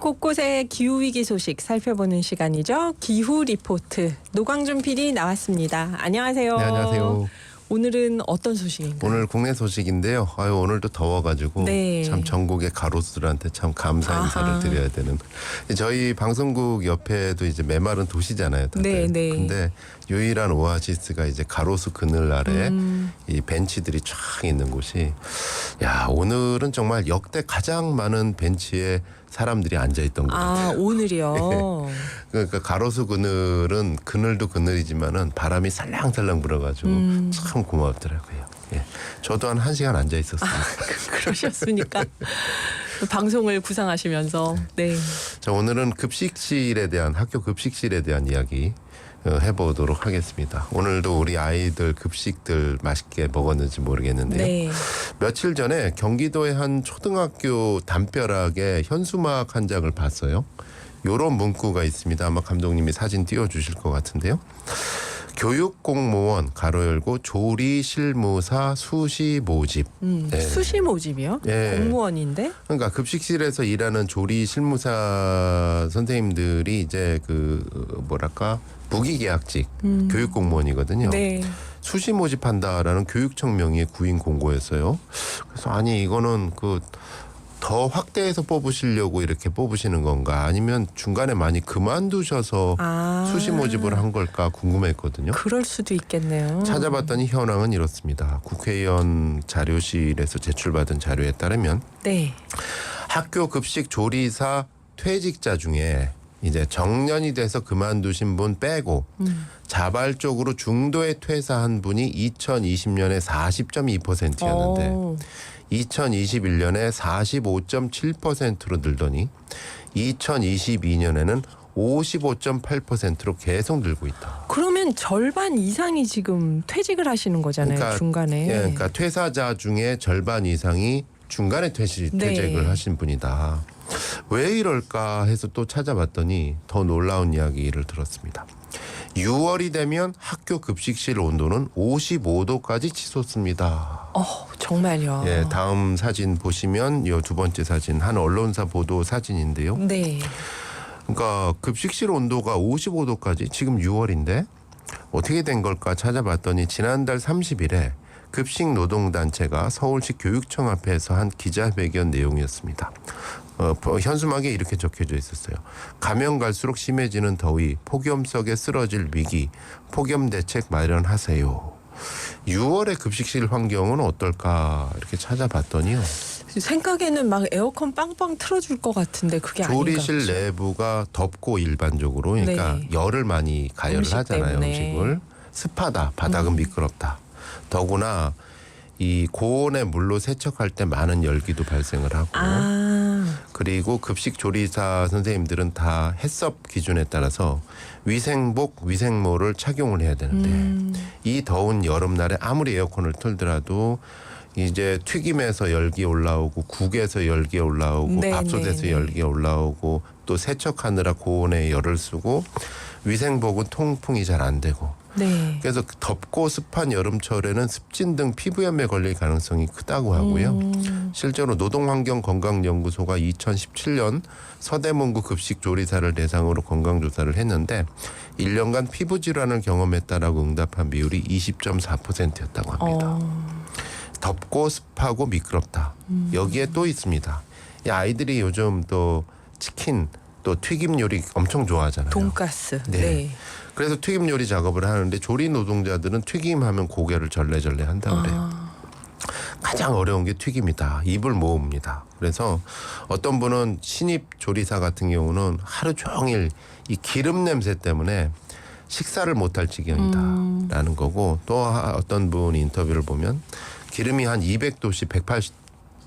곳곳의 기후위기 소식 살펴보는 시간이죠. 기후 리포트. 노광준 PD 나왔습니다. 안녕하세요. 네, 안녕하세요. 오늘은 어떤 소식인가요? 오늘 국내 소식인데요. 오늘도 더워가지고 네. 참 전국의 가로수들한테 참 감사 인사를 아하. 드려야 되는. 저희 방송국 옆에도 이제 메마른 도시잖아요. 다들. 네, 네. 근데 유일한 오아시스가 이제 가로수 그늘 아래 이 벤치들이 쫙 있는 곳이. 야, 오늘은 정말 역대 가장 많은 벤치에 사람들이 앉아있던 것 같아요. 아, 오늘이요. 그러니까 가로수 그늘은 그늘도 그늘이지만은 바람이 살랑살랑 불어가지고 참 고맙더라고요. 예. 저도 한 1시간 앉아 있었습니다. 그러셨습니까? 방송을 구상하시면서. 네. 자, 오늘은 급식실에 대한 학교 급식실에 대한 이야기 해보도록 하겠습니다. 오늘도 우리 아이들 급식들 맛있게 먹었는지 모르겠는데요. 네. 며칠 전에 경기도의 한 초등학교 담벼락에 현수막 한 장을 봤어요. 요런 문구가 있습니다. 아마 감독님이 사진 띄워주실 것 같은데요. 교육공무원 가로 열고 조리 실무사 수시 모집. 네. 수시 모집이요? 예. 공무원인데? 그러니까 급식실에서 일하는 조리 실무사 선생님들이 이제 뭐랄까 무기계약직 교육공무원이거든요. 네. 수시 모집한다라는 교육청 명의의 구인 공고였어요. 그래서 아니 이거는 더 확대해서 뽑으시려고 이렇게 뽑으시는 건가 아니면 중간에 많이 그만두셔서 수시 모집을 한 걸까 궁금했거든요. 그럴 수도 있겠네요. 찾아봤더니 현황은 이렇습니다. 국회의원 자료실에서 제출받은 자료에 따르면 네. 학교 급식 조리사 퇴직자 중에 이제 정년이 돼서 그만두신 분 빼고 자발적으로 중도에 퇴사한 분이 2020년에 40.2%였는데 2021년에 45.7%로 늘더니 2022년에는 55.8%로 계속 늘고 있다. 그러면 절반 이상이 지금 퇴직을 하시는 거잖아요. 그러니까, 중간에. 예, 그러니까 퇴사자 중에 절반 이상이 중간에 퇴직을 하신 분이다. 왜 이럴까 해서 또 찾아봤더니 더 놀라운 이야기를 들었습니다. 6월이 되면 학교 급식실 온도는 55도까지 치솟습니다. 정말요? 예, 다음 사진 보시면 이 두 번째 사진 한 언론사 보도 사진인데요. 네. 그러니까 급식실 온도가 55도까지 지금 6월인데 어떻게 된 걸까 찾아봤더니 지난달 30일에 급식 노동단체가 서울시 교육청 앞에서 한 기자회견 내용이었습니다. 현수막에 이렇게 적혀져 있었어요. 가면 갈수록 심해지는 더위, 폭염 속에 쓰러질 위기, 폭염 대책 마련하세요. 6월의 급식실 환경은 어떨까 이렇게 찾아봤더니요. 생각에는 막 에어컨 빵빵 틀어줄 것 같은데 그게 아닌가 조리실 보죠. 내부가 덥고 일반적으로 그러니까 네. 열을 많이 가열을 음식 하잖아요. 때문에. 음식을. 습하다. 바닥은 미끄럽다. 더구나 이 고온의 물로 세척할 때 많은 열기도 발생을 하고 그리고 급식 조리사 선생님들은 다 해썹 기준에 따라서 위생복, 위생모를 착용을 해야 되는데 이 더운 여름날에 아무리 에어컨을 틀더라도 이제 튀김에서 열기 올라오고 국에서 열기 올라오고 네, 밥솥에서 네, 네. 열기 올라오고 또 세척하느라 고온에 열을 쓰고 위생복은 통풍이 잘 안 되고 네. 그래서 덥고 습한 여름철에는 습진 등 피부염에 걸릴 가능성이 크다고 하고요. 실제로 노동환경건강연구소가 2017년 서대문구 급식조리사를 대상으로 건강조사를 했는데 1년간 피부 질환을 경험했다라고 응답한 비율이 20.4%였다고 합니다. 덥고 습하고 미끄럽다. 여기에 또 있습니다. 이 아이들이 요즘 또 치킨 또 튀김 요리 엄청 좋아하잖아요. 돈가스. 네. 네. 그래서 튀김 요리 작업을 하는데 조리 노동자들은 튀김하면 고개를 절레절레 한다고 그래요. 가장 어려운 게 튀김이다. 입을 모읍니다. 그래서 어떤 분은 신입 조리사 같은 경우는 하루 종일 이 기름 냄새 때문에 식사를 못할 지경이다라는 거고 또 어떤 분 인터뷰를 보면 기름이 한 200도씨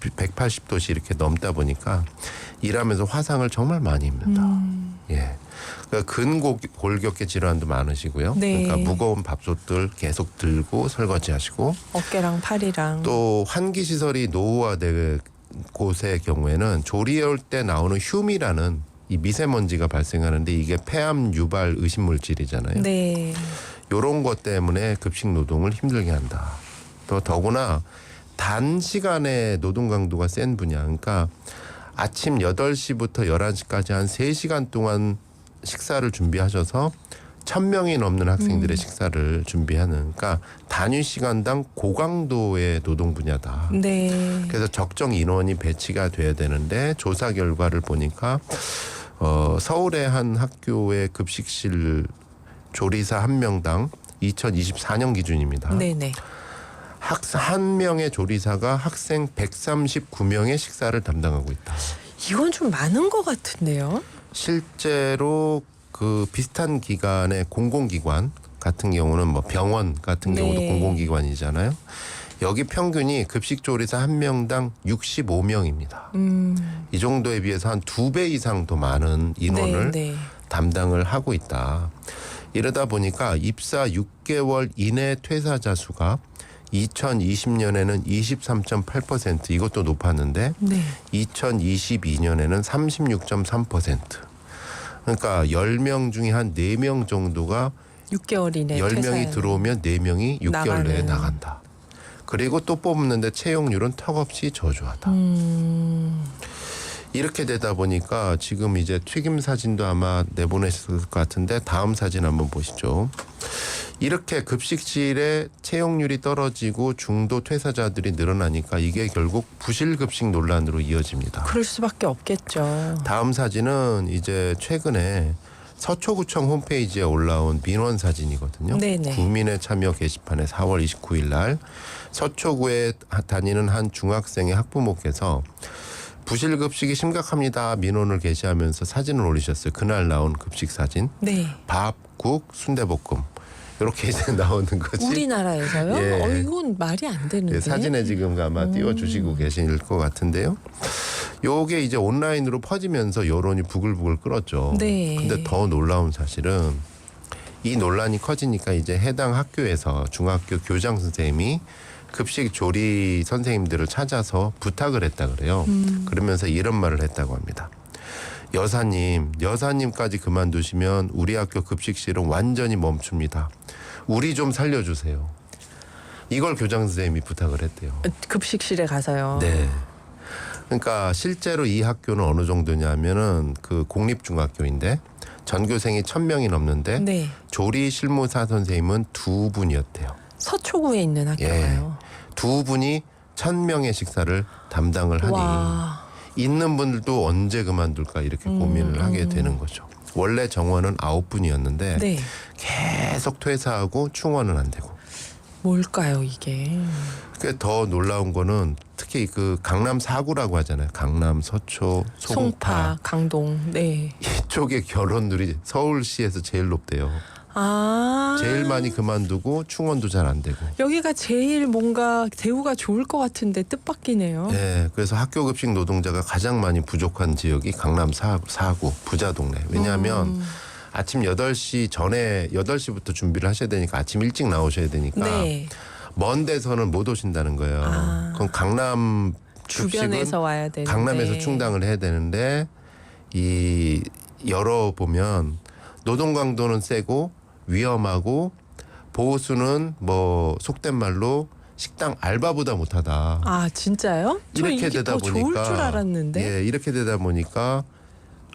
180도씨 이렇게 넘다 보니까 일하면서 화상을 정말 많이 입는다. 예. 그러니까 근골격계 질환도 많으시고요. 네. 그러니까 무거운 밥솥들 계속 들고 설거지하시고 어깨랑 팔이랑. 또 환기 시설이 노후화된 곳의 경우에는 조리할 때 나오는 휴미라는 이 미세먼지가 발생하는데 이게 폐암 유발 의심물질이잖아요. 네. 이런 것 때문에 급식 노동을 힘들게 한다. 또 더구나 단시간에 노동 강도가 센 분야. 그러니까 아침 8시부터 11시까지 한 3시간 동안 식사를 준비하셔서 1,000명이 넘는 학생들의 식사를 준비하는, 그러니까 단위 시간당 고강도의 노동 분야다. 네. 그래서 적정 인원이 배치가 돼야 되는데 조사 결과를 보니까 서울의 한 학교의 급식실 조리사 한 명당 2024년 기준입니다. 네네. 한 명의 조리사가 학생 139명의 식사를 담당하고 있다. 이건 좀 많은 것 같은데요. 실제로 그 비슷한 기관의 공공기관 같은 경우는 뭐 병원 같은 네. 경우도 공공기관이잖아요. 여기 평균이 급식조리사 한 명당 65명입니다. 이 정도에 비해서 한 2배 이상 더 많은 인원을 네. 담당을 하고 있다. 이러다 보니까 입사 6개월 이내 퇴사자 수가 2020년에는 23.8%, 이것도 높았는데 네. 2022년에는 36.3%. 그러니까 10명 중에 한 4명 정도가 6개월 이내 10명이 퇴사하는. 들어오면 4명이 6개월 내에 나가는. 나간다. 그리고 또 뽑는데 채용률은 턱없이 저조하다. 이렇게 되다 보니까 지금 이제 튀김 사진도 아마 내보냈을 것 같은데 다음 사진 한번 보시죠. 이렇게 급식실에 채용률이 떨어지고 중도 퇴사자들이 늘어나니까 이게 결국 부실급식 논란으로 이어집니다. 그럴 수밖에 없겠죠. 다음 사진은 이제 최근에 서초구청 홈페이지에 올라온 민원 사진이거든요. 네네. 국민의 참여 게시판에 4월 29일 날 서초구에 다니는 한 중학생의 학부모께서 부실급식이 심각합니다 민원을 게시하면서 사진을 올리셨어요. 그날 나온 급식 사진. 네. 밥, 국, 순대볶음 이렇게 이제 나오는 거지. 우리나라에서요? 예. 이건 말이 안 되는데. 예, 사진에 지금 아마 띄워주시고 계실 것 같은데요. 요게 이제 온라인으로 퍼지면서 여론이 부글부글 끓었죠. 네. 근데 더 놀라운 사실은 이 논란이 커지니까 이제 해당 학교에서 중학교 교장 선생님이 급식 조리 선생님들을 찾아서 부탁을 했다 그래요. 그러면서 이런 말을 했다고 합니다. 여사님까지 그만두시면 우리 학교 급식실은 완전히 멈춥니다. 우리 좀 살려주세요. 이걸 교장 선생님이 부탁을 했대요. 급식실에 가서요. 네. 그러니까 실제로 이 학교는 어느 정도냐면은 그 공립중학교인데 전교생이 1,000명이 넘는데 네. 조리 실무사 선생님은 2분이었대요. 서초구에 있는 학교가요. 2분이 1,000명의 식사를 담당을 하니 와. 있는 분들도 언제 그만둘까 이렇게 고민을 하게 되는 거죠. 원래 정원은 9분이었는데 네. 계속 퇴사하고 충원은 안 되고. 뭘까요 이게? 그게 더 놀라운 거는 특히 그 강남 4구라고 하잖아요. 강남, 서초, 송파. 강동. 네. 이쪽의 결혼율이 서울시에서 제일 높대요. 아. 제일 많이 그만두고 충원도 잘 안 되고. 여기가 제일 뭔가 대우가 좋을 것 같은데 뜻밖이네요. 네, 그래서 학교 급식 노동자가 가장 많이 부족한 지역이 강남 4구 부자 동네. 왜냐하면 아침 8시 전에 8시부터 준비를 하셔야 되니까 아침 일찍 나오셔야 되니까 네. 먼 데서는 못 오신다는 거예요. 아. 그럼 강남 주변에서 와야 되는데. 강남에서 충당을 해야 되는데 이 열어보면 노동 강도는 세고 위험하고 보수는 뭐 속된 말로 식당 알바보다 못하다. 아 진짜요? 저 이렇게 이게 되다 더 보니까 좋을 줄 알았는데. 예, 이렇게 되다 보니까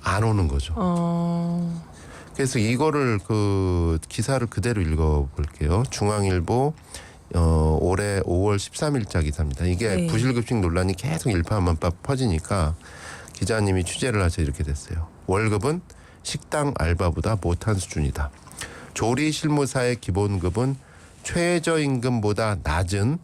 안 오는 거죠. 그래서 이거를 그 기사를 그대로 읽어볼게요. 중앙일보 올해 5월 13일자 기사입니다. 이게 네. 부실급식 논란이 계속 일파만파 퍼지니까 기자님이 취재를 하셔서 이렇게 됐어요. 월급은 식당 알바보다 못한 수준이다. 조리 실무사의 기본급은 최저임금보다 낮은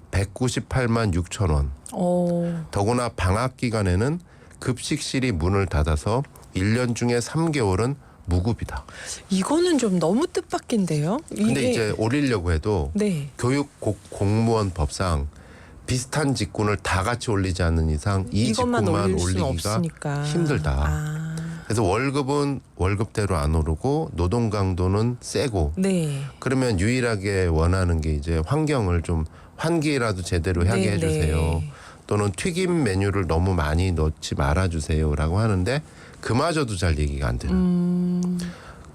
198만 6천 원. 오. 더구나 방학 기간에는 급식실이 문을 닫아서 1년 중에 3개월은 무급이다. 이거는 좀 너무 뜻밖인데요. 근데 이제 올리려고 해도 네. 교육 공무원 법상 비슷한 직군을 다 같이 올리지 않는 이상 이 이것만 직군만 올릴 수는 올리기가 없으니까. 힘들다. 아. 그래서 월급은 월급대로 안 오르고 노동 강도는 세고 네. 그러면 유일하게 원하는 게 이제 환경을 좀 환기라도 제대로 하게 네, 해주세요. 네. 또는 튀김 메뉴를 너무 많이 넣지 말아주세요라고 하는데 그마저도 잘 얘기가 안 되는.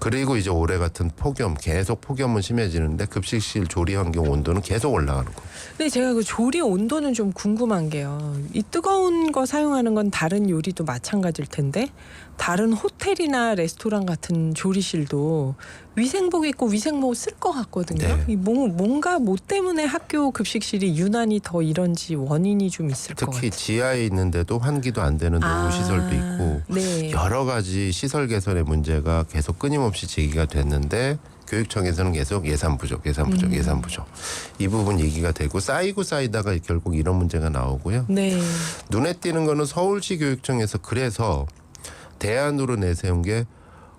그리고 이제 올해 같은 폭염, 계속 폭염은 심해지는데 급식실 조리 환경 온도는 계속 올라가는 거. 근데 제가 그 조리 온도는 좀 궁금한 게요. 이 뜨거운 거 사용하는 건 다른 요리도 마찬가지일 텐데 다른 호텔이나 레스토랑 같은 조리실도 위생복 입고 위생모 쓸 것 같거든요. 네. 이 뭔가 뭐 때문에 학교 급식실이 유난히 더 이런지 원인이 좀 있을 것 특히 같아요. 지하에 있는데도 환기도 안 되는 노후 시설도 있고 네. 여러 가지 시설 개선의 문제가 계속 끊임없이 제기가 됐는데 교육청에서는 계속 예산 부족. 이 부분 얘기가 되고 쌓이다가 결국 이런 문제가 나오고요. 네. 눈에 띄는 거는 서울시 교육청에서 그래서 대안으로 내세운 게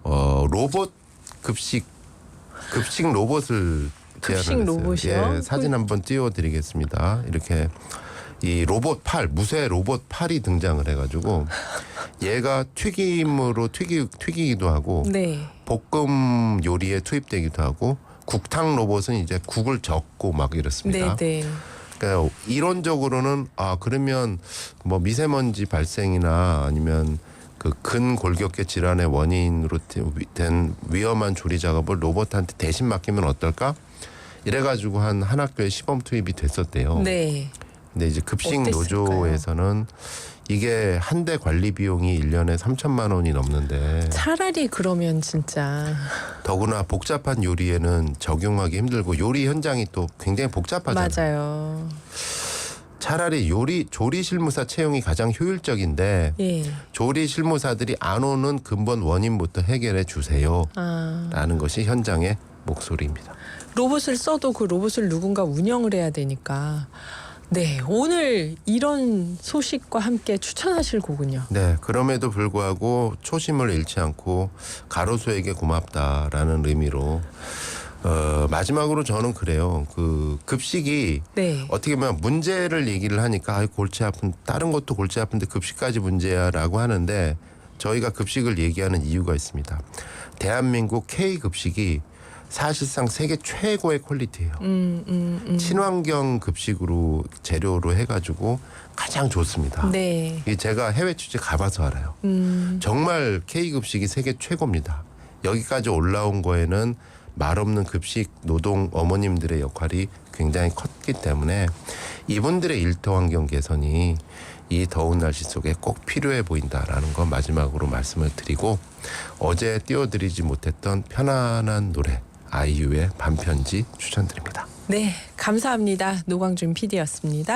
로봇 급식 로봇을 급식 제안을 했어요. 로봇이요? 예, 사진 한번 띄워드리겠습니다. 이렇게 이 로봇 팔, 무쇠 로봇 팔이 등장을 해가지고 얘가 튀김으로 튀기기도 하고 네. 볶음 요리에 투입되기도 하고 국탕 로봇은 이제 국을 젓고 막 이렇습니다. 네, 네. 그러니까 이론적으로는 그러면 뭐 미세먼지 발생이나 아니면 그 근골격계 질환의 원인으로 된 위험한 조리 작업을 로봇한테 대신 맡기면 어떨까? 이래가지고 한 학교에 시범 투입이 됐었대요. 네. 근데 이제 급식 어땠을까요? 노조에서는 이게 한 대 관리 비용이 1년에 3천만 원이 넘는데 차라리 그러면 진짜 더구나 복잡한 요리에는 적용하기 힘들고 요리 현장이 또 굉장히 복잡하잖아요. 맞아요. 차라리 조리 실무사 채용이 가장 효율적인데 예. 조리 실무사들이 안 오는 근본 원인부터 해결해 주세요. 라는 것이 현장의 목소리입니다. 로봇을 써도 그 로봇을 누군가 운영을 해야 되니까. 네, 오늘 이런 소식과 함께 추천하실 곡은요. 네, 그럼에도 불구하고 초심을 잃지 않고 가로수에게 고맙다라는 의미로 마지막으로 저는 그래요. 그 급식이 네. 어떻게 보면 문제를 얘기를 하니까 골치 아픈 다른 것도 골치 아픈데 급식까지 문제야라고 하는데 저희가 급식을 얘기하는 이유가 있습니다. 대한민국 K 급식이 사실상 세계 최고의 퀄리티예요. 친환경 급식으로 재료로 해가지고 가장 좋습니다. 네. 이게 제가 해외 취재 가봐서 알아요. 정말 K 급식이 세계 최고입니다. 여기까지 올라온 거에는 말없는 급식 노동 어머님들의 역할이 굉장히 컸기 때문에 이분들의 일터 환경 개선이 이 더운 날씨 속에 꼭 필요해 보인다라는 거 마지막으로 말씀을 드리고 어제 띄워드리지 못했던 편안한 노래 아이유의 반편지 추천드립니다. 네, 감사합니다. 노광준 PD였습니다.